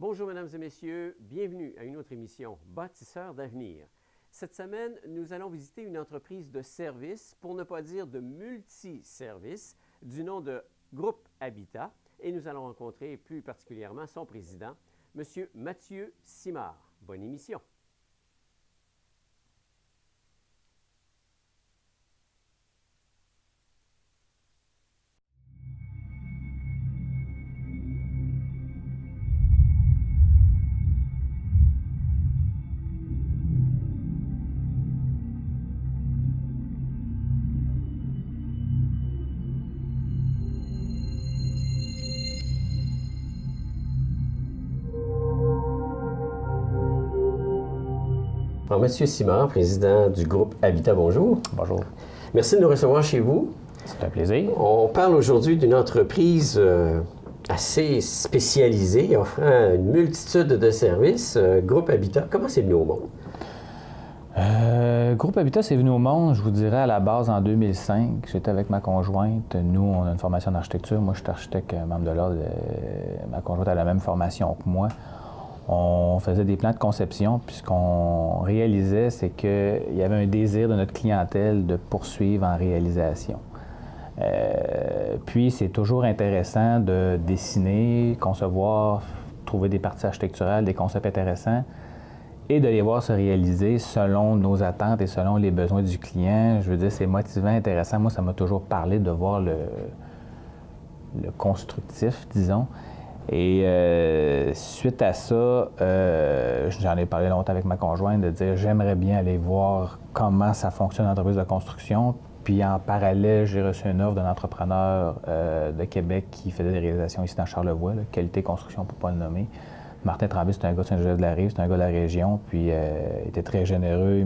Bonjour, mesdames et messieurs. Bienvenue à une autre émission Bâtisseurs d'avenir. Cette semaine, nous allons visiter une entreprise de services, pour ne pas dire de multiservices, du nom de Groupe Habitat. Et nous allons rencontrer plus particulièrement son président, M. Mathieu Simard. Bonne émission. Alors, Mathieu Simard, président du groupe Habitat, bonjour. Bonjour. Merci de nous recevoir chez vous. C'est un plaisir. On parle aujourd'hui d'une entreprise assez spécialisée, offrant une multitude de services. Groupe Habitat, comment c'est venu au monde? Groupe Habitat, c'est venu au monde, je vous dirais, à la base en 2005. J'étais avec ma conjointe. Nous, on a une formation en architecture. Moi, je suis architecte, membre de l'ordre. Ma conjointe a la même formation que moi. On faisait des plans de conception, puis ce qu'on réalisait, c'est qu'il y avait un désir de notre clientèle de poursuivre en réalisation. Puis c'est toujours intéressant de dessiner, concevoir, trouver des parties architecturales, des concepts intéressants, et de les voir se réaliser selon nos attentes et selon les besoins du client. Je veux dire, c'est motivant, intéressant. Moi, ça m'a toujours parlé de voir le constructif, disons. Et suite à ça, j'en ai parlé longtemps avec ma conjointe, de dire j'aimerais bien aller voir comment ça fonctionne l'entreprise de construction. Puis en parallèle, j'ai reçu une offre d'un entrepreneur de Québec qui faisait des réalisations ici dans Charlevoix, là, Qualité Construction pour ne pas le nommer. Martin Tremblay, c'est un gars de Saint-Joseph-de-la-Rive, c'est un gars de la région, puis il était très généreux,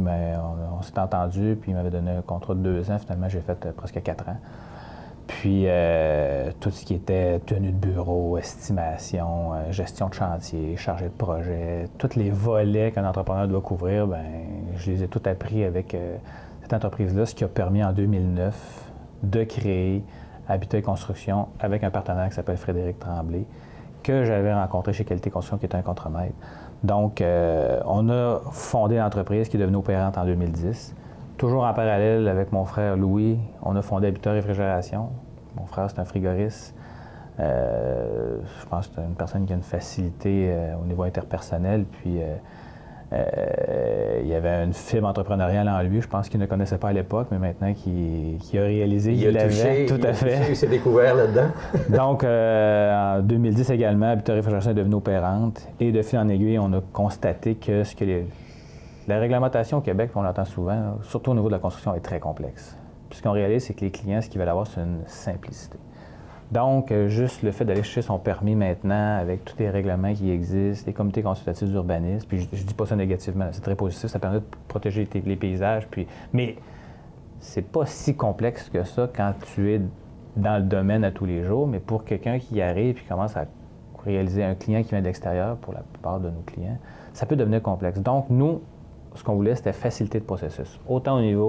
on s'est entendu, puis il m'avait donné un contrat de 2 ans. Finalement, j'ai fait presque 4 ans. Puis tout ce qui était tenue de bureau, estimation, gestion de chantier, chargé de projet, tous les volets qu'un entrepreneur doit couvrir, bien, je les ai tous appris avec cette entreprise-là, ce qui a permis en 2009 de créer Habitat et Construction avec un partenaire qui s'appelle Frédéric Tremblay, que j'avais rencontré chez Qualité Construction, qui est un contremaître. Donc, on a fondé l'entreprise qui est devenue opérante en 2010. Toujours en parallèle avec mon frère Louis, on a fondé Habitat Réfrigération. Mon frère, c'est un frigoriste. Je pense que c'est une personne qui a une facilité au niveau interpersonnel. Puis, il y avait une fibre entrepreneuriale en lui, je pense qu'il ne connaissait pas à l'époque, mais maintenant qu'il a réalisé, il l'avait. Tout à fait. Il s'est découvert là-dedans. Donc, en 2010 également, Habitat Réfrigération est devenue opérante. Et de fil en aiguille, on a constaté que la réglementation au Québec, on l'entend souvent, surtout au niveau de la construction, est très complexe. Puis ce qu'on réalise, c'est que les clients, ce qu'ils veulent avoir, c'est une simplicité. Donc, juste le fait d'aller chercher son permis maintenant, avec tous les règlements qui existent, les comités consultatifs d'urbanisme, puis je dis pas ça négativement, c'est très positif, ça permet de protéger les paysages, mais c'est pas si complexe que ça quand tu es dans le domaine à tous les jours, mais pour quelqu'un qui arrive et qui commence à réaliser un client qui vient de l'extérieur, pour la plupart de nos clients, ça peut devenir complexe. Donc, nous, ce qu'on voulait, c'était faciliter le processus, autant au niveau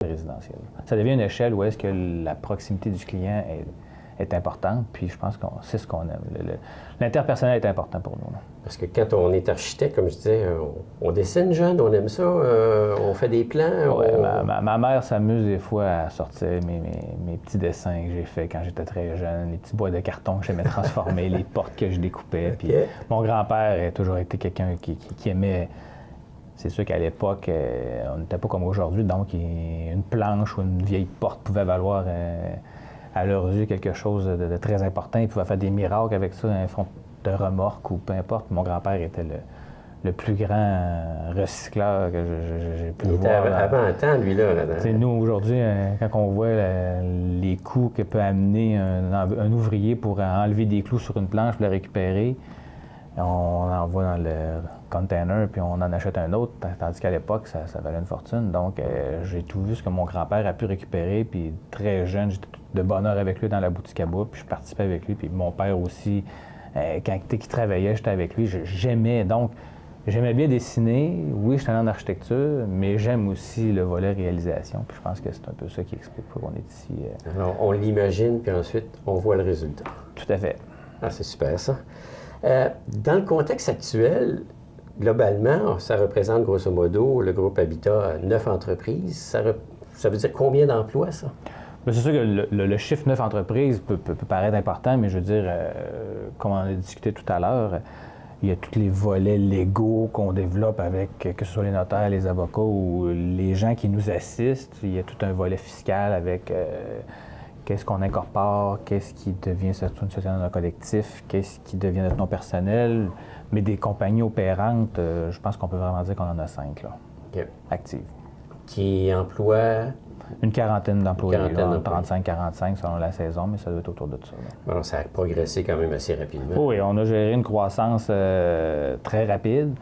résidentiel. Ça devient une échelle où est-ce que la proximité du client est importante, puis je pense que c'est ce qu'on aime. L'interpersonnel est important pour nous. Là. Parce que quand on est architecte, comme je disais, on dessine jeune, on aime ça, on fait des plans. Oui, ma mère s'amuse des fois à sortir mes petits dessins que j'ai faits quand j'étais très jeune, les petits bois de carton que j'aimais transformer, les portes que je découpais. Puis mon grand-père a toujours été quelqu'un qui aimait C'est sûr qu'à l'époque, on n'était pas comme aujourd'hui, donc une planche ou une vieille porte pouvait valoir à leurs yeux quelque chose de très important. Ils pouvaient faire des miracles avec ça, un fond de remorque ou peu importe. Mon grand-père était le plus grand recycleur que j'ai pu voir. Il était avant un temps, lui, là. Nous, aujourd'hui, quand on voit les coûts que peut amener un ouvrier pour enlever des clous sur une planche pour le récupérer, on l'envoie dans le container puis on en achète un autre, tandis qu'à l'époque, ça valait une fortune. Donc, j'ai tout vu ce que mon grand-père a pu récupérer, puis très jeune, j'étais de bonne heure avec lui dans la boutique à bois, puis je participais avec lui, puis mon père aussi, quand il travaillait, j'étais avec lui, j'aimais. Donc, j'aimais bien dessiner, oui, j'étais en architecture, mais j'aime aussi le volet réalisation, puis je pense que c'est un peu ça qui explique pourquoi on est ici. Alors, on l'imagine, puis ensuite, on voit le résultat. Tout à fait. Ah, c'est super, ça. Dans le contexte actuel, globalement, ça représente grosso modo le groupe Habitat 9 entreprises. Ça veut dire combien d'emplois, ça? Bien, c'est sûr que le chiffre 9 entreprises peut paraître important, mais je veux dire, comme on a discuté tout à l'heure, il y a tous les volets légaux qu'on développe avec, que ce soit les notaires, les avocats ou les gens qui nous assistent. Il y a tout un volet fiscal avec qu'est-ce qu'on incorpore, qu'est-ce qui devient une société dans collectif, qu'est-ce qui devient notre nom personnel. Mais des compagnies opérantes, je pense qu'on peut vraiment dire qu'on en a 5 là, actives. Qui emploient? Une quarantaine d'employés, 35-45 selon la saison, mais ça doit être autour de ça. Alors, ça a progressé quand même assez rapidement. Oui, on a géré une croissance très rapide.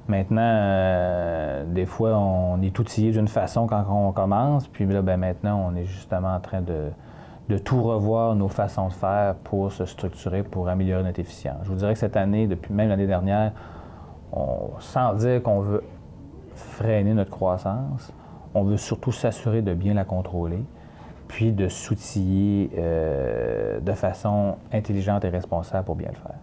Maintenant, des fois, on est outillé d'une façon quand on commence, puis là, maintenant, on est justement en train de tout revoir nos façons de faire pour se structurer, pour améliorer notre efficience. Je vous dirais que cette année, depuis même l'année dernière, sans dire qu'on veut freiner notre croissance, on veut surtout s'assurer de bien la contrôler, puis de s'outiller de façon intelligente et responsable pour bien le faire.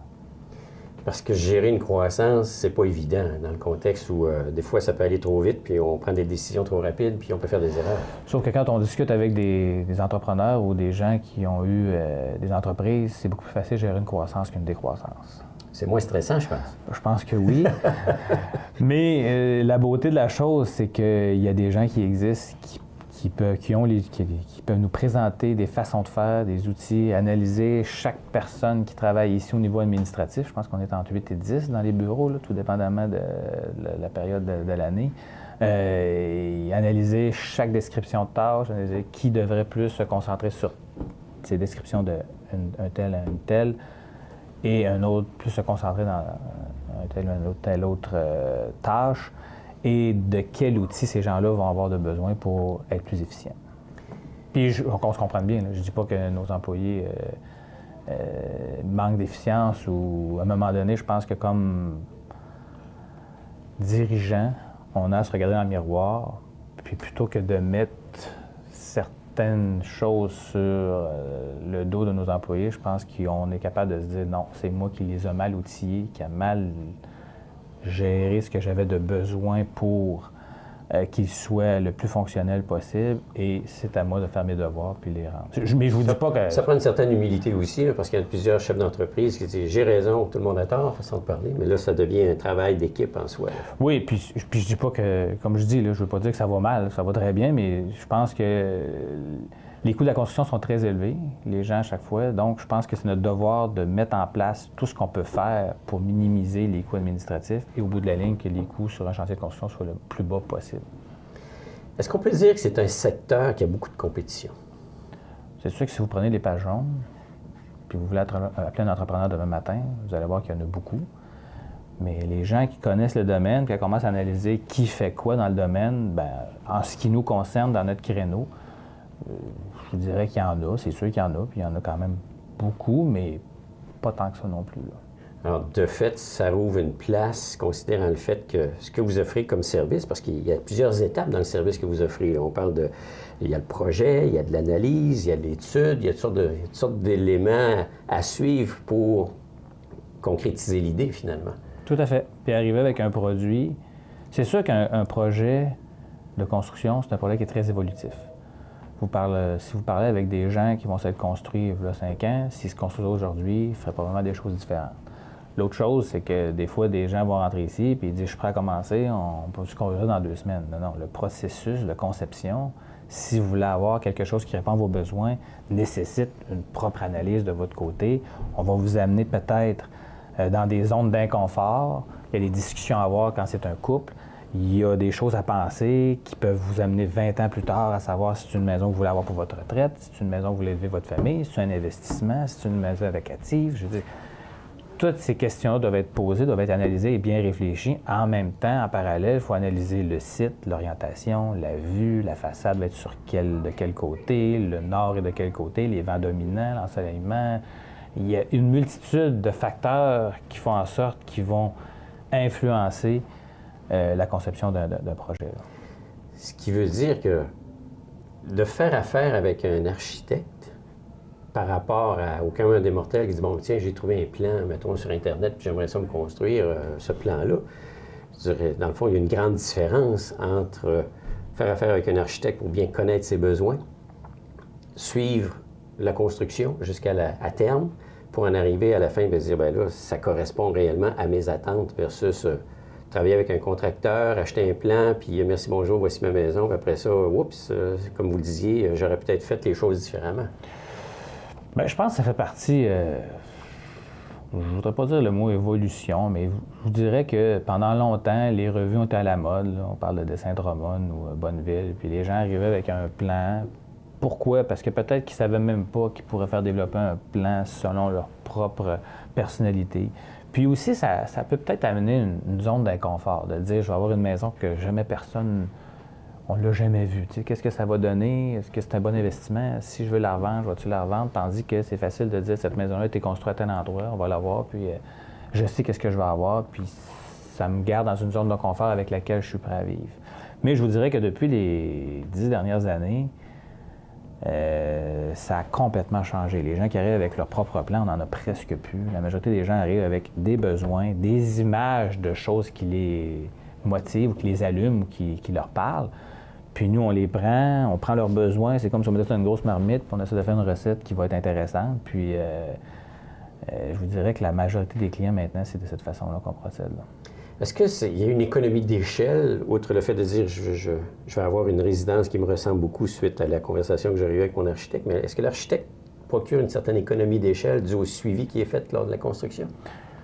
Parce que gérer une croissance, c'est pas évident dans le contexte où des fois ça peut aller trop vite, puis on prend des décisions trop rapides, puis on peut faire des erreurs. Sauf que quand on discute avec des entrepreneurs ou des gens qui ont eu des entreprises, c'est beaucoup plus facile de gérer une croissance qu'une décroissance. C'est moins stressant, je pense. Je pense que oui. Mais la beauté de la chose, c'est qu'il y a des gens qui existent qui peuvent nous présenter des façons de faire, des outils, analyser chaque personne qui travaille ici au niveau administratif. Je pense qu'on est entre 8 et 10 dans les bureaux, là, tout dépendamment de la période de l'année. Et analyser chaque description de tâche, analyser qui devrait plus se concentrer sur ces descriptions d'un tel à une telle, et un autre plus se concentrer dans telle autre tâche. Et de quel outil ces gens-là vont avoir de besoin pour être plus efficients. Puis qu'on se comprenne bien, là, je ne dis pas que nos employés manquent d'efficience ou à un moment donné, je pense que comme dirigeant, on a à se regarder dans le miroir, puis plutôt que de mettre certaines choses sur le dos de nos employés, je pense qu'on est capable de se dire non, c'est moi qui les ai mal outillés, qui a mal gérer ce que j'avais de besoin pour qu'il soit le plus fonctionnel possible, et c'est à moi de faire mes devoirs puis les rendre. Mais je vous dis pas que... Ça prend une certaine humilité aussi, là, parce qu'il y a plusieurs chefs d'entreprise qui disent « j'ai raison, tout le monde a tort », façon de parler, mais là, ça devient un travail d'équipe en soi. Là. Oui, puis je dis pas que, comme je dis, là, je veux pas dire que ça va mal, ça va très bien, mais je pense que les coûts de la construction sont très élevés, les gens à chaque fois, donc je pense que c'est notre devoir de mettre en place tout ce qu'on peut faire pour minimiser les coûts administratifs et au bout de la ligne, que les coûts sur un chantier de construction soient le plus bas possible. Est-ce qu'on peut dire que c'est un secteur qui a beaucoup de compétition? C'est sûr que si vous prenez les pages jaunes, puis vous voulez appeler un entrepreneur demain matin, vous allez voir qu'il y en a beaucoup. Mais les gens qui connaissent le domaine, qui commencent à analyser qui fait quoi dans le domaine, bien, en ce qui nous concerne, dans notre créneau, je vous dirais qu'il y en a, c'est sûr qu'il y en a, puis il y en a quand même beaucoup, mais pas tant que ça non plus. Là. Alors, de fait, ça rouvre une place, considérant le fait que ce que vous offrez comme service, parce qu'il y a plusieurs étapes dans le service que vous offrez. On parle de... Il y a le projet, il y a de l'analyse, il y a de l'étude, il y a toutes sortes d'éléments à suivre pour concrétiser l'idée, finalement. Tout à fait. Puis arriver avec un produit, c'est sûr qu'un projet de construction, c'est un projet qui est très évolutif. Si vous parlez avec des gens qui vont s'être construits il y a 5 ans, s'ils se construisent aujourd'hui, ils feraient probablement des choses différentes. L'autre chose, c'est que des fois, des gens vont rentrer ici et ils disent « Je suis prêt à commencer, on peut se conduire dans 2 semaines. » Non, non, le processus de conception, si vous voulez avoir quelque chose qui répond à vos besoins, nécessite une propre analyse de votre côté. On va vous amener peut-être dans des zones d'inconfort. Il y a des discussions à avoir quand c'est un couple. Il y a des choses à penser qui peuvent vous amener 20 ans plus tard à savoir si c'est une maison que vous voulez avoir pour votre retraite, si c'est une maison que vous voulez élever votre famille, si c'est un investissement, si c'est une maison locative. Je veux dire, toutes ces questions doivent être posées, doivent être analysées et bien réfléchies. En même temps, en parallèle, il faut analyser le site, l'orientation, la vue, la façade va être de quel côté, le nord est de quel côté, les vents dominants, l'ensoleillement. Il y a une multitude de facteurs qui font en sorte qu'ils vont influencer la conception d'un projet. Là. Ce qui veut dire que de faire affaire avec un architecte par rapport à aucun commun des mortels qui dit « Bon, tiens, j'ai trouvé un plan, mettons, sur Internet, puis j'aimerais ça me construire ce plan-là », je dirais, dans le fond, il y a une grande différence entre faire affaire avec un architecte pour bien connaître ses besoins, suivre la construction jusqu'à terme, pour en arriver à la fin et dire « Bien là, ça correspond réellement à mes attentes versus travailler avec un contracteur, acheter un plan, puis merci, bonjour, voici ma maison, puis après ça, oups, comme vous le disiez, j'aurais peut-être fait les choses différemment. » Bien, je pense que ça fait partie, je ne voudrais pas dire le mot évolution, mais je vous dirais que pendant longtemps, les revues ont été à la mode. Là. On parle de Saint-Drummond ou Bonneville, puis les gens arrivaient avec un plan. Pourquoi? Parce que peut-être qu'ils ne savaient même pas qu'ils pourraient faire développer un plan selon leur propre personnalité. Puis aussi, ça peut-être amener une zone d'inconfort, de dire, je vais avoir une maison que jamais personne, on ne l'a jamais vue. Tu sais, qu'est-ce que ça va donner? Est-ce que c'est un bon investissement? Si je veux la revendre, je vais-tu la revendre? Tandis que c'est facile de dire, cette maison-là a été construite à tel endroit, on va la voir, puis je sais qu'est-ce que je vais avoir, puis ça me garde dans une zone de confort avec laquelle je suis prêt à vivre. Mais je vous dirais que depuis les 10 dernières années, ça a complètement changé. Les gens qui arrivent avec leur propre plan, on n'en a presque plus. La majorité des gens arrivent avec des besoins, des images de choses qui les motivent, ou qui les allument, ou qui leur parlent. Puis nous, on les prend, on prend leurs besoins. C'est comme si on mettait une grosse marmite, puis on essaie de faire une recette qui va être intéressante. Puis je vous dirais que la majorité des clients maintenant, c'est de cette façon-là qu'on procède. Là. Est-ce qu'il y a une économie d'échelle, outre le fait de dire je vais avoir une résidence qui me ressemble beaucoup suite à la conversation que j'ai eue avec mon architecte, mais est-ce que l'architecte procure une certaine économie d'échelle due au suivi qui est fait lors de la construction?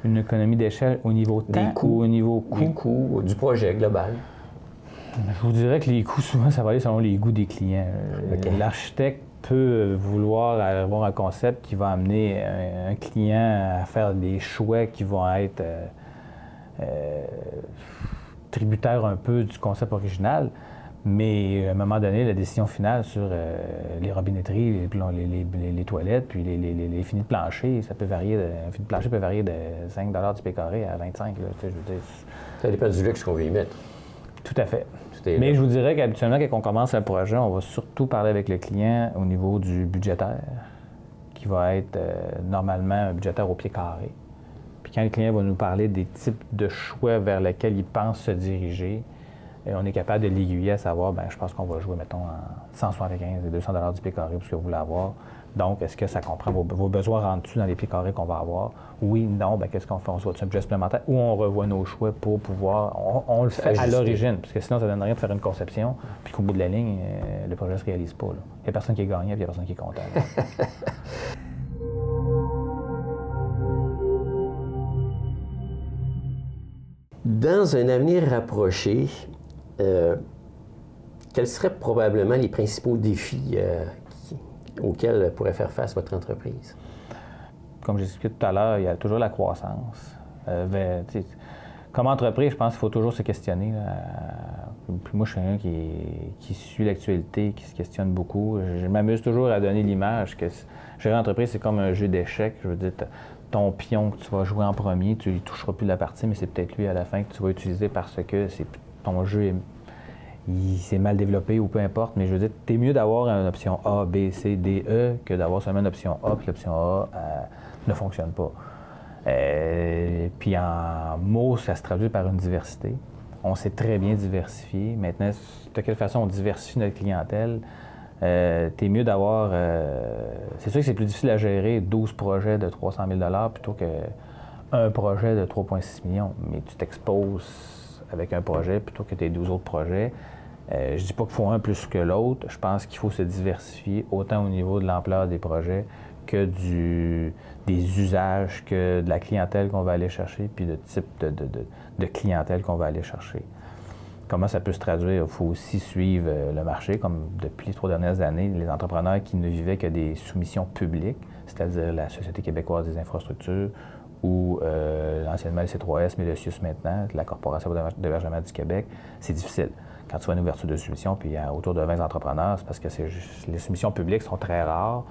Une économie d'échelle au niveau temps ou au niveau coût? Du coût, du projet global. Je vous dirais que les coûts, souvent, ça va aller selon les goûts des clients. Okay. L'architecte peut vouloir avoir un concept qui va amener un client à faire des choix qui vont être tributaires un peu du concept original, mais à un moment donné, la décision finale sur les robinetteries, les toilettes, puis les finis de plancher, ça peut varier. Un fini de plancher peut varier de 5 $ du pied carré à 25 $. Je veux dire, ça dépend du luxe qu'on veut y mettre. Tout à fait. Mais je vous dirais qu'habituellement, quand on commence un projet, on va surtout parler avec le client au niveau du budgétaire, qui va être normalement un budgétaire au pied carré. Puis quand le client va nous parler des types de choix vers lesquels il pense se diriger, on est capable de l'aiguiller à savoir, bien, je pense qu'on va jouer, mettons, en 175 et 200 $ du pied carré pour ce que vous voulez avoir. Donc, est-ce que ça comprend vos besoins rentrent-tu dans les pieds carrés qu'on va avoir? Oui, non, bien, qu'est-ce qu'on fait? On se voit un budget supplémentaire ou on revoit nos choix pour pouvoir... On le fait à l'origine, parce que sinon, ça ne donne rien de faire une conception, puis qu'au bout de la ligne, le projet ne se réalise pas. Là. Il n'y a personne qui est gagnant, puis il n'y a personne qui est content. Dans un avenir rapproché, quels seraient probablement les principaux défis auxquels pourrait faire face votre entreprise? Comme j'expliquais tout à l'heure, il y a toujours la croissance. Comme entreprise, je pense qu'il faut toujours se questionner. Puis moi, je suis quelqu'un qui suit l'actualité, qui se questionne beaucoup. Je m'amuse toujours à donner l'image que gérer l'entreprise, c'est comme un jeu d'échecs. Je veux dire, ton pion que tu vas jouer en premier, tu ne toucheras plus de la partie, mais c'est peut-être lui à la fin que tu vas utiliser parce que ton jeu il s'est mal développé ou peu importe, mais je veux dire, t'es mieux d'avoir une option A, B, C, D, E que d'avoir seulement une option A, puis l'option A ne fonctionne pas. Puis en mots, ça se traduit par une diversité. On s'est très bien diversifié. Maintenant, de quelle façon on diversifie notre clientèle? T'es mieux d'avoir... c'est sûr que c'est plus difficile à gérer 12 projets de 300 000 $ plutôt que un projet de 3,6 millions, mais tu t'exposes avec un projet plutôt que tes 12 autres projets. Je ne dis pas qu'il faut un plus que l'autre. Je pense qu'il faut se diversifier autant au niveau de l'ampleur des projets que des usages, que de la clientèle qu'on va aller chercher, puis de type de clientèle qu'on va aller chercher. Comment ça peut se traduire? Il faut aussi suivre le marché, comme depuis les 3 dernières années, les entrepreneurs qui ne vivaient que des soumissions publiques, c'est-à-dire la Société québécoise des infrastructures ou anciennement le C3S, mais le CIUS maintenant, la Corporation d'hébergement du Québec, c'est difficile. Quand tu vois une ouverture de soumission, puis il y a autour de 20 entrepreneurs, c'est parce que les soumissions publiques sont très rares.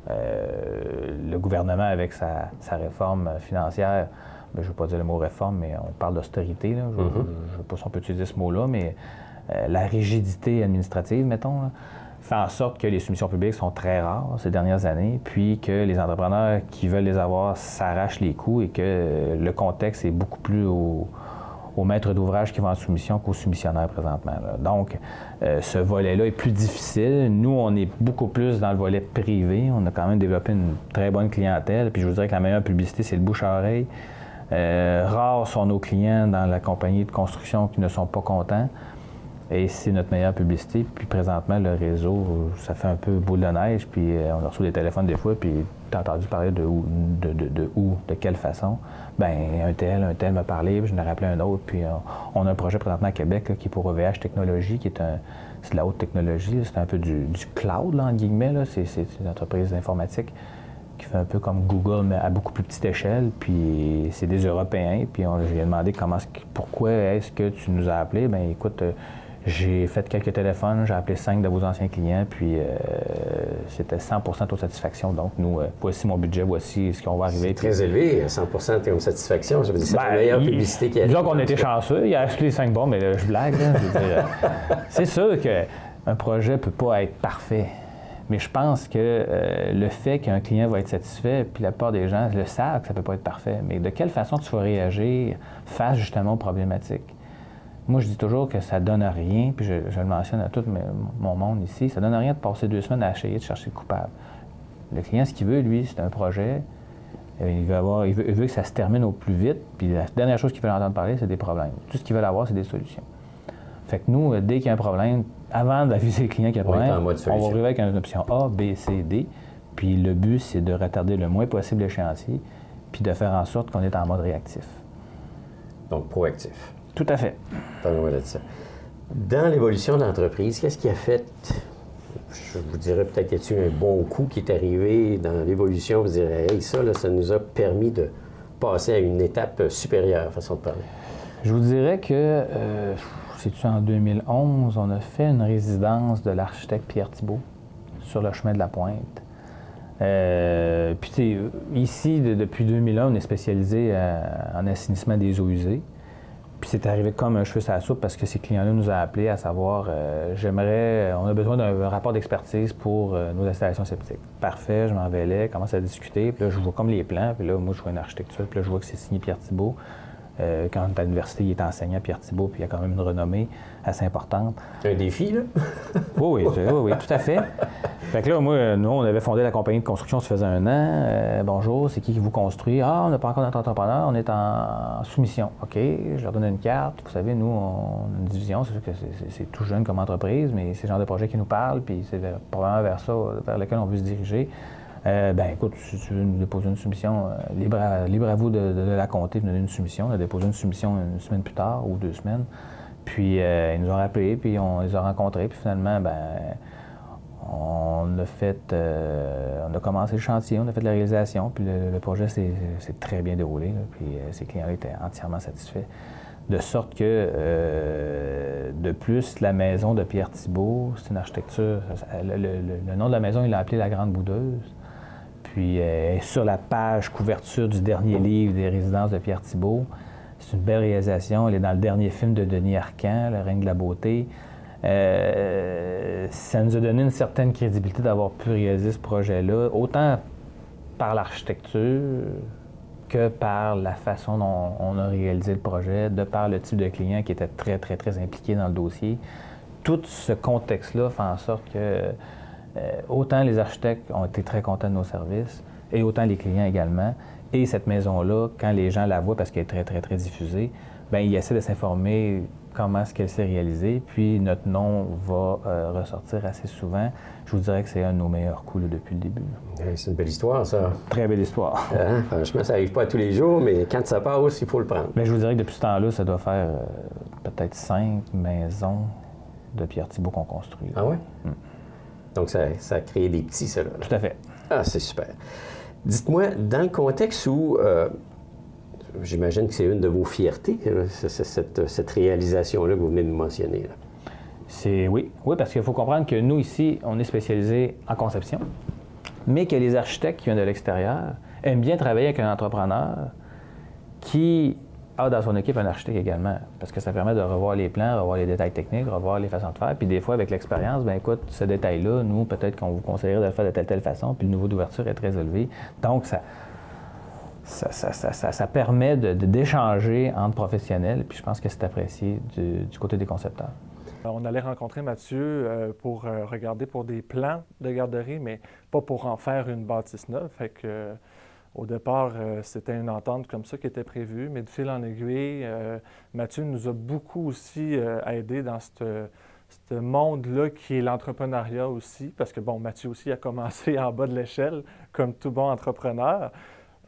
Le gouvernement, avec sa réforme financière, je ne veux pas dire le mot réforme, mais on parle d'austérité. Je ne sais pas si on peut utiliser ce mot-là, mais la rigidité administrative, mettons, là, fait en sorte que les soumissions publiques sont très rares ces dernières années, puis que les entrepreneurs qui veulent les avoir s'arrachent les coups et que le contexte est beaucoup plus aux maîtres d'ouvrage qui vont en soumission qu'aux soumissionnaires présentement. Là. Donc, ce volet-là est plus difficile. Nous, on est beaucoup plus dans le volet privé. On a quand même développé une très bonne clientèle. Puis je vous dirais que la meilleure publicité, c'est le bouche à oreille. Rares sont nos clients dans la compagnie de construction qui ne sont pas contents. Et c'est notre meilleure publicité. Puis présentement, le réseau, ça fait un peu boule de neige. Puis on reçoit des téléphones des fois, puis tu as entendu parler de quelle façon. Bien, un tel m'a parlé, puis je n'ai rappelé un autre. Puis on a un projet présentement à Québec là, qui est pour OVH Technologies, c'est de la haute technologie. C'est un peu du cloud, là, entre guillemets. Là. C'est une entreprise informatique qui fait un peu comme Google, mais à beaucoup plus petite échelle. Puis c'est des Européens. Puis j'ai demandé pourquoi est-ce que tu nous as appelés. Bien, écoute, j'ai fait quelques téléphones, j'ai appelé 5 de vos anciens clients, puis c'était 100% taux de satisfaction. Donc, nous, voici mon budget, voici ce qu'on va arriver. C'est très élevé, 100% taux de satisfaction. Je veux dire, c'est la meilleure publicité qu'il y a. Disons qu'on était chanceux, il a acheté les 5 bons, mais là, je blague. Là, je veux dire, c'est sûr qu'un projet ne peut pas être parfait. Mais je pense que le fait qu'un client va être satisfait, puis la plupart des gens le savent que ça ne peut pas être parfait, mais de quelle façon tu vas réagir face justement aux problématiques? Moi, je dis toujours que ça ne donne rien, puis je le mentionne à tout mon monde ici, ça ne donne rien de passer 2 semaines à essayer de chercher le coupable. Le client, ce qu'il veut, lui, c'est un projet. Il veut que ça se termine au plus vite, puis la dernière chose qu'il veut entendre parler, c'est des problèmes. Tout ce qu'il veut avoir, c'est des solutions. Fait que nous, dès qu'il y a un problème, avant d'aviser le client qu'il y a un problème, on va arriver avec une option A, B, C, D. Puis le but, c'est de retarder le moins possible l'échéancier, puis de faire en sorte qu'on est en mode réactif. Donc, proactif. Tout à fait. Dans l'évolution de l'entreprise, qu'est-ce qui a fait, je vous dirais peut-être, y a-t-il un bon coup qui est arrivé dans l'évolution, vous direz, hey, ça nous a permis de passer à une étape supérieure, façon de parler? Je vous dirais que, c'est-tu en 2011, on a fait une résidence de l'architecte Pierre Thibault sur le chemin de la Pointe. Puis, ici, depuis 2001, on est spécialisé en assainissement des eaux usées. Puis c'est arrivé comme un cheveu sur la soupe parce que ces clients-là nous ont appelés à savoir on a besoin d'un rapport d'expertise pour nos installations septiques. Parfait, je m'en vais là, commence à discuter, puis là je vois comme les plans, puis là moi je vois une architecture, puis là je vois que c'est signé Pierre Thibault. Quand on est à l'université, il est enseignant Pierre Thibault, puis il y a quand même une renommée assez importante. C'est un défi, là? Oui, tout à fait. Fait que là, nous, on avait fondé la compagnie de construction, ça faisait 1 an. Bonjour, c'est qui vous construit? Ah, on n'a pas encore notre entrepreneur, on est en soumission. OK, je leur donne une carte. Vous savez, nous, on a une division, c'est sûr que c'est tout jeune comme entreprise, mais c'est le genre de projet qui nous parle, puis c'est probablement vers lequel on veut se diriger. Écoute, si tu veux nous déposer une soumission, libre à vous de la compter, de nous donner une soumission. On a déposé une soumission 1 semaine plus tard ou 2 semaines. Puis ils nous ont rappelés, puis on les a rencontrés, puis finalement, on a commencé le chantier, on a fait de la réalisation, puis le projet s'est très bien déroulé, là, puis ces clients-là étaient entièrement satisfaits. De sorte que, de plus, la maison de Pierre Thibault, c'est une architecture. Le nom de la maison, il l'a appelé La Grande Boudeuse. Puis, sur la page couverture du dernier livre des résidences de Pierre Thibault. C'est une belle réalisation. Elle est dans le dernier film de Denis Arcand, Le règne de la beauté. Ça nous a donné une certaine crédibilité d'avoir pu réaliser ce projet-là, autant par l'architecture que par la façon dont on a réalisé le projet, de par le type de client qui était très, très, très impliqué dans le dossier. Tout ce contexte-là fait en sorte que autant les architectes ont été très contents de nos services, et autant les clients également. Et cette maison-là, quand les gens la voient parce qu'elle est très, très, très diffusée, bien, ils essaient de s'informer comment est-ce qu'elle s'est réalisée, puis notre nom va ressortir assez souvent. Je vous dirais que c'est un de nos meilleurs coups là, depuis le début. C'est une belle histoire, ça. Très belle histoire. Franchement, ça n'arrive pas tous les jours, mais quand ça passe, il faut le prendre. Bien, je vous dirais que depuis ce temps-là, ça doit faire peut-être 5 maisons de Pierre Thibault qu'on construit. Ah oui? Donc, ça a créé des petits, ça, là. Tout à fait. Ah, c'est super. Dites-moi, dans le contexte où, j'imagine que c'est une de vos fiertés, cette réalisation-là que vous venez de mentionner. Là. Oui, parce qu'il faut comprendre que nous, ici, on est spécialisé en conception, mais que les architectes qui viennent de l'extérieur aiment bien travailler avec un entrepreneur qui a dans son équipe un architecte également, parce que ça permet de revoir les plans, revoir les détails techniques, revoir les façons de faire. Puis des fois, avec l'expérience, bien écoute, ce détail-là, nous, peut-être qu'on vous conseillerait de le faire de telle façon, puis le niveau d'ouverture est très élevé. Donc, ça permet d'échanger entre professionnels, puis je pense que c'est apprécié du côté des concepteurs. On allait rencontrer Mathieu pour regarder pour des plans de garderie, mais pas pour en faire une bâtisse neuve. Fait que, au départ, c'était une entente comme ça qui était prévue, mais de fil en aiguille, Mathieu nous a beaucoup aussi aidé dans ce monde-là qui est l'entrepreneuriat aussi, parce que, bon, Mathieu aussi a commencé en bas de l'échelle, comme tout bon entrepreneur,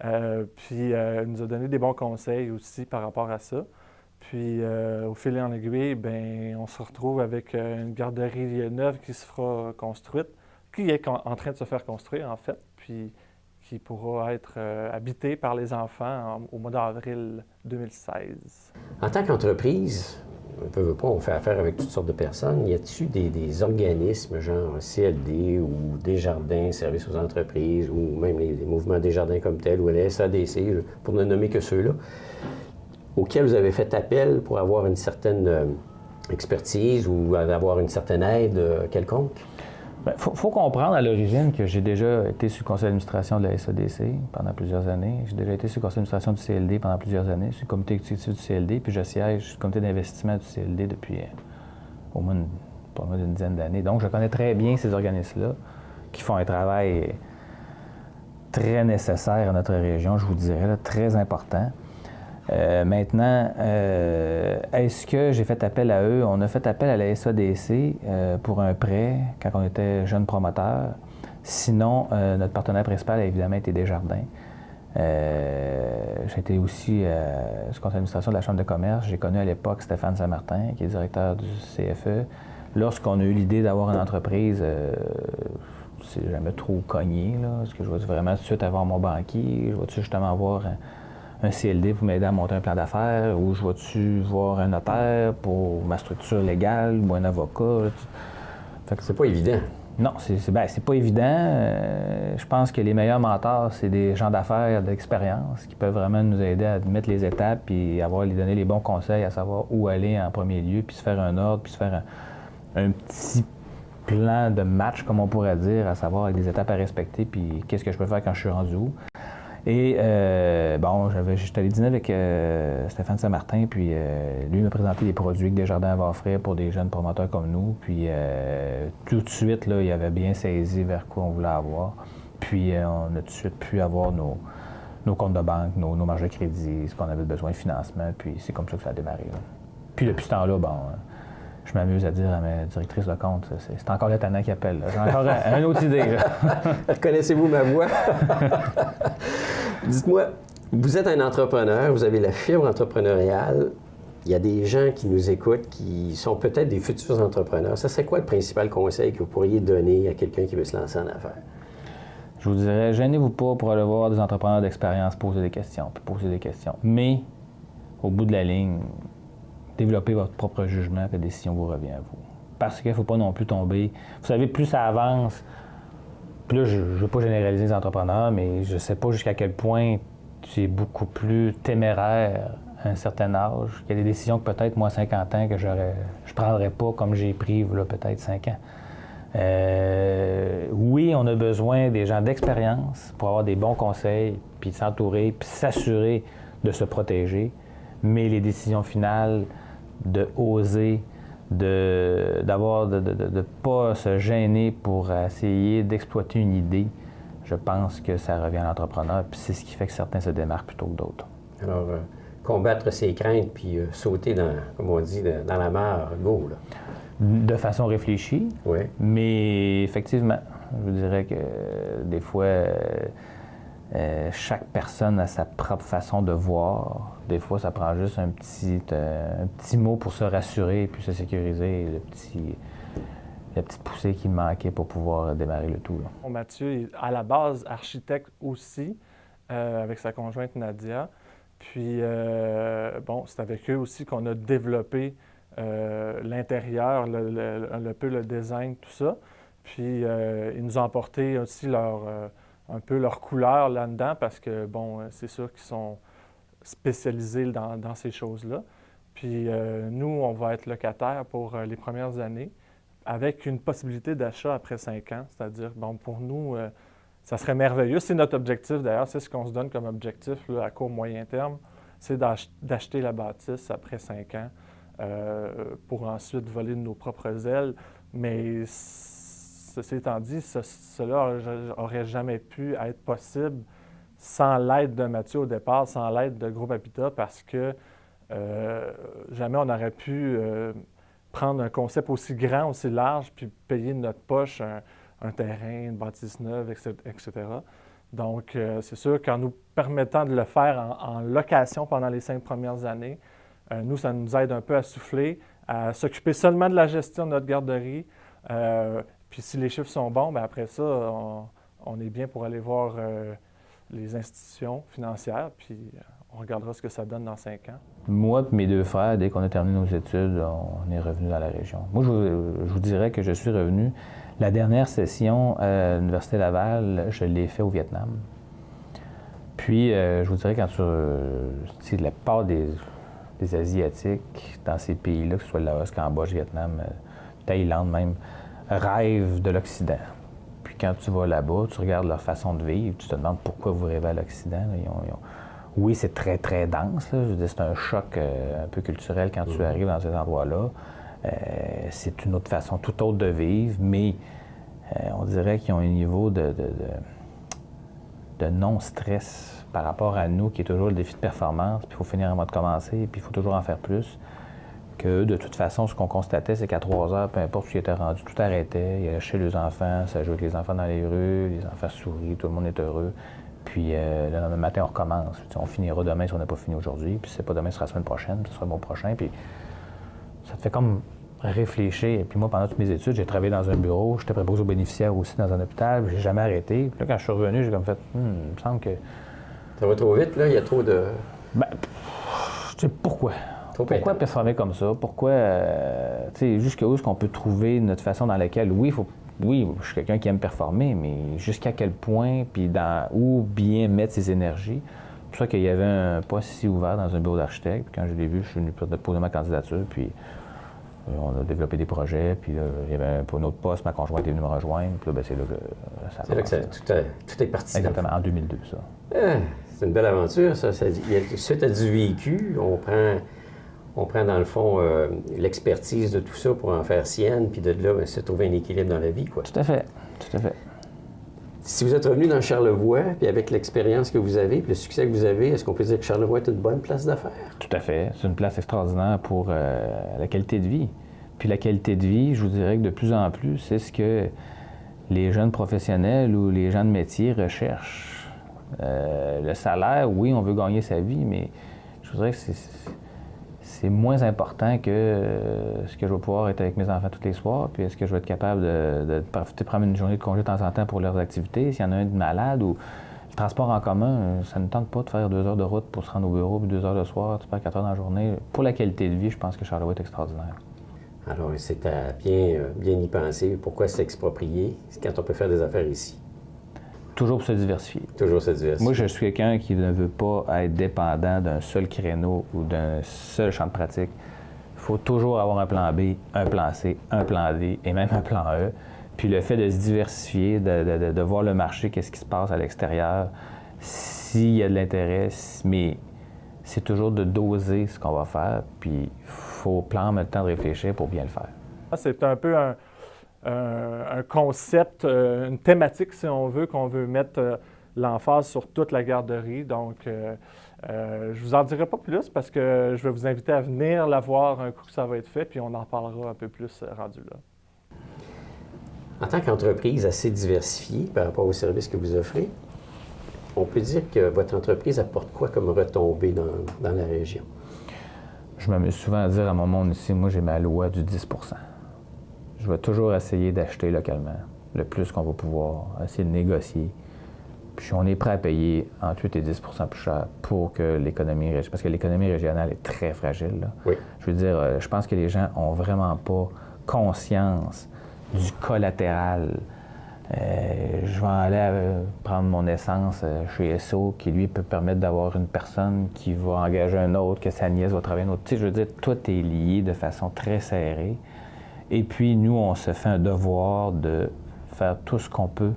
puis il nous a donné des bons conseils aussi par rapport à ça. Puis, au fil en aiguille, bien, on se retrouve avec une garderie neuve qui se fera construite, qui est en train de se faire construire, en fait, puis qui pourra être habitée par les enfants au mois d'avril 2016. En tant qu'entreprise, on fait affaire avec toutes sortes de personnes. Y a-t-il des organismes, genre CLD ou Desjardins, Services aux entreprises, ou même les mouvements Desjardins comme tel, ou les SADC, pour ne nommer que ceux-là, auxquels vous avez fait appel pour avoir une certaine expertise ou avoir une certaine aide quelconque? Il faut comprendre à l'origine que j'ai déjà été sur le conseil d'administration de la SADC pendant plusieurs années. J'ai déjà été sur le conseil d'administration du CLD pendant plusieurs années, sur le comité exécutif du CLD, puis je siège sur le comité d'investissement du CLD depuis au moins une dizaine d'années. Donc, je connais très bien ces organismes-là qui font un travail très nécessaire à notre région, je vous dirais, là, très important. Maintenant, est-ce que j'ai fait appel à eux? On a fait appel à la SADC pour un prêt quand on était jeune promoteur. Sinon, notre partenaire principal a évidemment été Desjardins. J'ai été aussi sur le conseil d'administration de la Chambre de commerce. J'ai connu à l'époque Stéphane Saint-Martin, qui est directeur du CFE. Lorsqu'on a eu l'idée d'avoir une entreprise, c'est jamais trop cogné. Est-ce que je vais vraiment tout de suite avoir mon banquier? Je vais justement avoir un CLD pour m'aider à monter un plan d'affaires, ou je vais-tu voir un notaire pour ma structure légale, ou un avocat? Fait que c'est pas évident. Non, c'est pas évident. Je pense que les meilleurs mentors, c'est des gens d'affaires d'expérience qui peuvent vraiment nous aider à mettre les étapes puis donner les bons conseils, à savoir où aller en premier lieu, puis se faire un ordre, puis se faire un petit plan de match, comme on pourrait dire, à savoir avec des étapes à respecter, puis qu'est-ce que je peux faire quand je suis rendu où. Et j'étais allé dîner avec Stéphane Saint-Martin, puis lui m'a présenté des produits que Desjardins avaient offrir pour des jeunes promoteurs comme nous. Puis tout de suite, là, il avait bien saisi vers quoi on voulait avoir. Puis on a tout de suite pu avoir nos comptes de banque, nos marges de crédit, ce qu'on avait besoin de financement. Puis c'est comme ça que ça a démarré. Là. Puis depuis ce temps-là, je m'amuse à dire à ma directrice de compte, c'est encore le tannant qui appelle. J'ai encore une autre idée. Reconnaissez-vous ma voix? Dites-moi, vous êtes un entrepreneur, vous avez la fibre entrepreneuriale. Il y a des gens qui nous écoutent qui sont peut-être des futurs entrepreneurs. Ça serait quoi le principal conseil que vous pourriez donner à quelqu'un qui veut se lancer en affaires? Je vous dirais, gênez-vous pas pour aller voir des entrepreneurs d'expérience, poser des questions. Mais, au bout de la ligne, développez votre propre jugement, puis la décision vous revient à vous. Parce qu'il ne faut pas non plus tomber. Vous savez, plus ça avance, puis là, je ne veux pas généraliser les entrepreneurs, mais je ne sais pas jusqu'à quel point tu es beaucoup plus téméraire à un certain âge. Il y a des décisions que peut-être, moi, 50 ans, que je ne prendrais pas comme j'ai pris, là, peut-être 5 ans. Oui, on a besoin des gens d'expérience pour avoir des bons conseils, puis s'entourer, puis s'assurer de se protéger. Mais les décisions finales, de oser, de ne pas se gêner pour essayer d'exploiter une idée, je pense que ça revient à l'entrepreneur, puis c'est ce qui fait que certains se démarquent plutôt que d'autres. Alors, combattre ses craintes, puis sauter dans, comme on dit, dans la mare, go, là. De façon réfléchie, Oui. mais effectivement, je vous dirais que des fois, chaque personne a sa propre façon de voir. Des fois, ça prend juste un petit mot pour se rassurer puis se sécuriser, la petite poussée qui manquait pour pouvoir démarrer le tout, là. Mathieu est à la base architecte aussi, avec sa conjointe Nadia. Puis, c'est avec eux aussi qu'on a développé l'intérieur, un peu le design, tout ça. Puis, ils nous ont apporté aussi un peu leur couleur là-dedans parce que, c'est sûr qu'ils sont spécialisés dans ces choses-là. Puis, nous, on va être locataires pour les premières années avec une possibilité d'achat après 5 ans. C'est-à-dire, pour nous, ça serait merveilleux. C'est notre objectif, d'ailleurs. C'est ce qu'on se donne comme objectif là, à court, moyen terme. C'est d'acheter la bâtisse après 5 ans pour ensuite voler de nos propres ailes. Mais ceci étant dit, cela n'aurait jamais pu être possible sans l'aide de Mathieu au départ, sans l'aide de Groupe Habitat, parce que jamais on aurait pu prendre un concept aussi grand, aussi large, puis payer de notre poche un terrain, une bâtisse neuve, etc. Donc, c'est sûr qu'en nous permettant de le faire en location pendant les 5 premières années, nous, ça nous aide un peu à souffler, à s'occuper seulement de la gestion de notre garderie. Puis si les chiffres sont bons, bien après ça, on est bien pour aller voir les institutions financières, puis on regardera ce que ça donne dans 5 ans. Moi et mes 2 frères, dès qu'on a terminé nos études, on est revenu dans la région. Moi, je vous dirais que je suis revenu. La dernière session à l'Université Laval, je l'ai fait au Vietnam. Puis, je vous dirais, quand la part des Asiatiques dans ces pays-là, que ce soit le Laos, Cambodge, Vietnam, Thaïlande même, rêvent de l'Occident. Puis quand tu vas là-bas, tu regardes leur façon de vivre, tu te demandes pourquoi vous rêvez à l'Occident. Oui, c'est très, très dense, là. Je veux dire, c'est un choc un peu culturel quand tu arrives dans ces endroits-là. C'est une autre façon tout autre de vivre, mais on dirait qu'ils ont un niveau de non-stress par rapport à nous, qui est toujours le défi de performance, puis il faut finir avant de commencer, puis il faut toujours en faire plus. Que de toute façon, ce qu'on constatait, c'est qu'à 3 heures, peu importe où il était rendu, tout arrêtait. Il allait chez les enfants, ça jouait avec les enfants dans les rues, les enfants sourient, tout le monde est heureux. Puis le lendemain matin, on recommence. On finira demain si on n'a pas fini aujourd'hui, puis si c'est pas demain, ce sera la semaine prochaine, ce sera le mois prochain. Puis ça te fait comme réfléchir. Puis moi, pendant toutes mes études, j'ai travaillé dans un bureau, j'étais préposé aux bénéficiaires aussi dans un hôpital, puis j'ai jamais arrêté. Puis là, quand je suis revenu, j'ai comme fait, il me semble que... Ça va trop vite, là? Il y a trop de... je sais pourquoi. Pourquoi performer comme ça? Pourquoi, jusqu'à où est-ce qu'on peut trouver notre façon dans laquelle, oui, je suis quelqu'un qui aime performer, mais jusqu'à quel point, puis où bien mettre ses énergies. C'est pour ça qu'il y avait un poste ici ouvert dans un bureau d'architecte. Quand je l'ai vu, je suis venu poser ma candidature, puis on a développé des projets, puis là, il y avait un autre poste, ma conjointe est venue me rejoindre, puis là, c'est là que ça a commencé. C'est là que tout est parti. Exactement, en 2002, ça. C'est une belle aventure, ça. Suite à du vécu, on prend dans le fond l'expertise de tout ça pour en faire sienne, puis de là, se trouver un équilibre dans la vie, quoi. Tout à fait, tout à fait. Si vous êtes revenu dans Charlevoix, puis avec l'expérience que vous avez, puis le succès que vous avez, est-ce qu'on peut dire que Charlevoix est une bonne place d'affaires? Tout à fait. C'est une place extraordinaire pour la qualité de vie. Puis la qualité de vie, je vous dirais que de plus en plus, c'est ce que les jeunes professionnels ou les gens de métier recherchent. Le salaire, oui, on veut gagner sa vie, mais je vous dirais que c'est moins important que ce que je vais pouvoir être avec mes enfants tous les soirs, puis est-ce que je vais être capable de prendre une journée de congé de temps en temps pour leurs activités, s'il y en a un de malade ou le transport en commun, ça ne tente pas de faire 2 heures de route pour se rendre au bureau, puis 2 heures le soir, tu perds 4 heures dans la journée. Pour la qualité de vie, je pense que Charlevoix est extraordinaire. Alors, c'est à bien y penser. Pourquoi s'exproprier quand on peut faire des affaires ici? Toujours pour se diversifier. Toujours se diversifier. Moi, je suis quelqu'un qui ne veut pas être dépendant d'un seul créneau ou d'un seul champ de pratique. Il faut toujours avoir un plan B, un plan C, un plan D et même un plan E. Puis le fait de se diversifier, de voir le marché, qu'est-ce qui se passe à l'extérieur, s'il y a de l'intérêt, mais c'est toujours de doser ce qu'on va faire, puis il faut prendre le temps de réfléchir pour bien le faire. C'est un peu un concept, une thématique, si on veut, qu'on veut mettre l'emphase sur toute la garderie. Donc, je ne vous en dirai pas plus parce que je vais vous inviter à venir la voir un coup que ça va être fait, puis on en parlera un peu plus rendu là. En tant qu'entreprise assez diversifiée par rapport aux services que vous offrez, on peut dire que votre entreprise apporte quoi comme retombée dans la région? Je m'amuse souvent à dire à mon monde ici, moi j'ai ma loi du 10 %. Je vais toujours essayer d'acheter localement, le plus qu'on va pouvoir, essayer de négocier. Puis on est prêt à payer entre 8 et 10 % plus cher pour que l'économie régionale, parce que l'économie régionale est très fragile, là. Oui. Je veux dire, je pense que les gens n'ont vraiment pas conscience du collatéral. Je vais aller prendre mon essence chez Esso, qui lui peut permettre d'avoir une personne qui va engager un autre, que sa nièce va travailler un autre. Tu sais, je veux dire, tout est lié de façon très serrée. Et puis, nous, on se fait un devoir de faire tout ce qu'on peut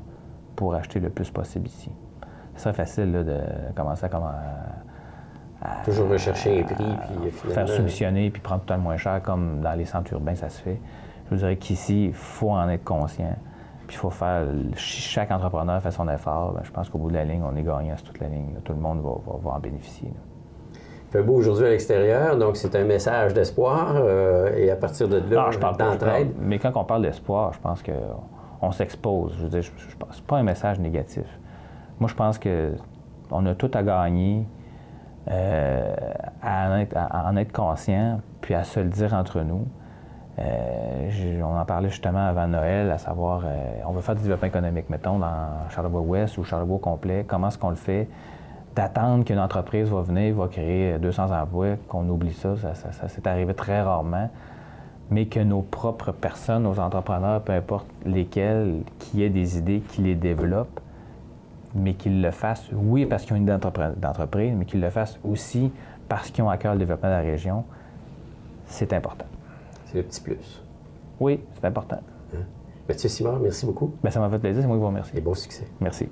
pour acheter le plus possible ici. Ce serait facile là, de commencer à toujours rechercher un prix, puis finalement... faire soumissionner, puis prendre tout le moins cher, comme dans les centres urbains, ça se fait. Je vous dirais qu'ici, il faut en être conscient. Puis il faut faire, chaque entrepreneur fait son effort. Bien, je pense qu'au bout de la ligne, on est gagnant sur toute la ligne. Là. Tout le monde va en bénéficier. Là. Il fait beau aujourd'hui à l'extérieur, donc c'est un message d'espoir. Et à partir de là, d'entraide. Mais quand on parle d'espoir, je pense qu'on s'expose. Je veux dire, je pense c'est pas un message négatif. Moi, je pense qu'on a tout à gagner à en être conscient, puis à se le dire entre nous. On en parlait justement avant Noël, à savoir, on veut faire du développement économique, mettons, dans Charlevoix-Ouest ou Charlevoix complet. Comment est-ce qu'on le fait? D'attendre qu'une entreprise va venir, va créer 200 emplois, qu'on oublie ça, ça s'est arrivé très rarement. Mais que nos propres personnes, nos entrepreneurs, peu importe lesquels, qui aient des idées, qui les développent, mais qu'ils le fassent, oui, parce qu'ils ont une idée d'entreprise, mais qu'ils le fassent aussi parce qu'ils ont à cœur le développement de la région, c'est important. C'est le petit plus. Oui, c'est important. Mathieu Simard, merci beaucoup. Bien, ça m'a fait plaisir, c'est moi qui vous remercie. Et bon succès. Merci.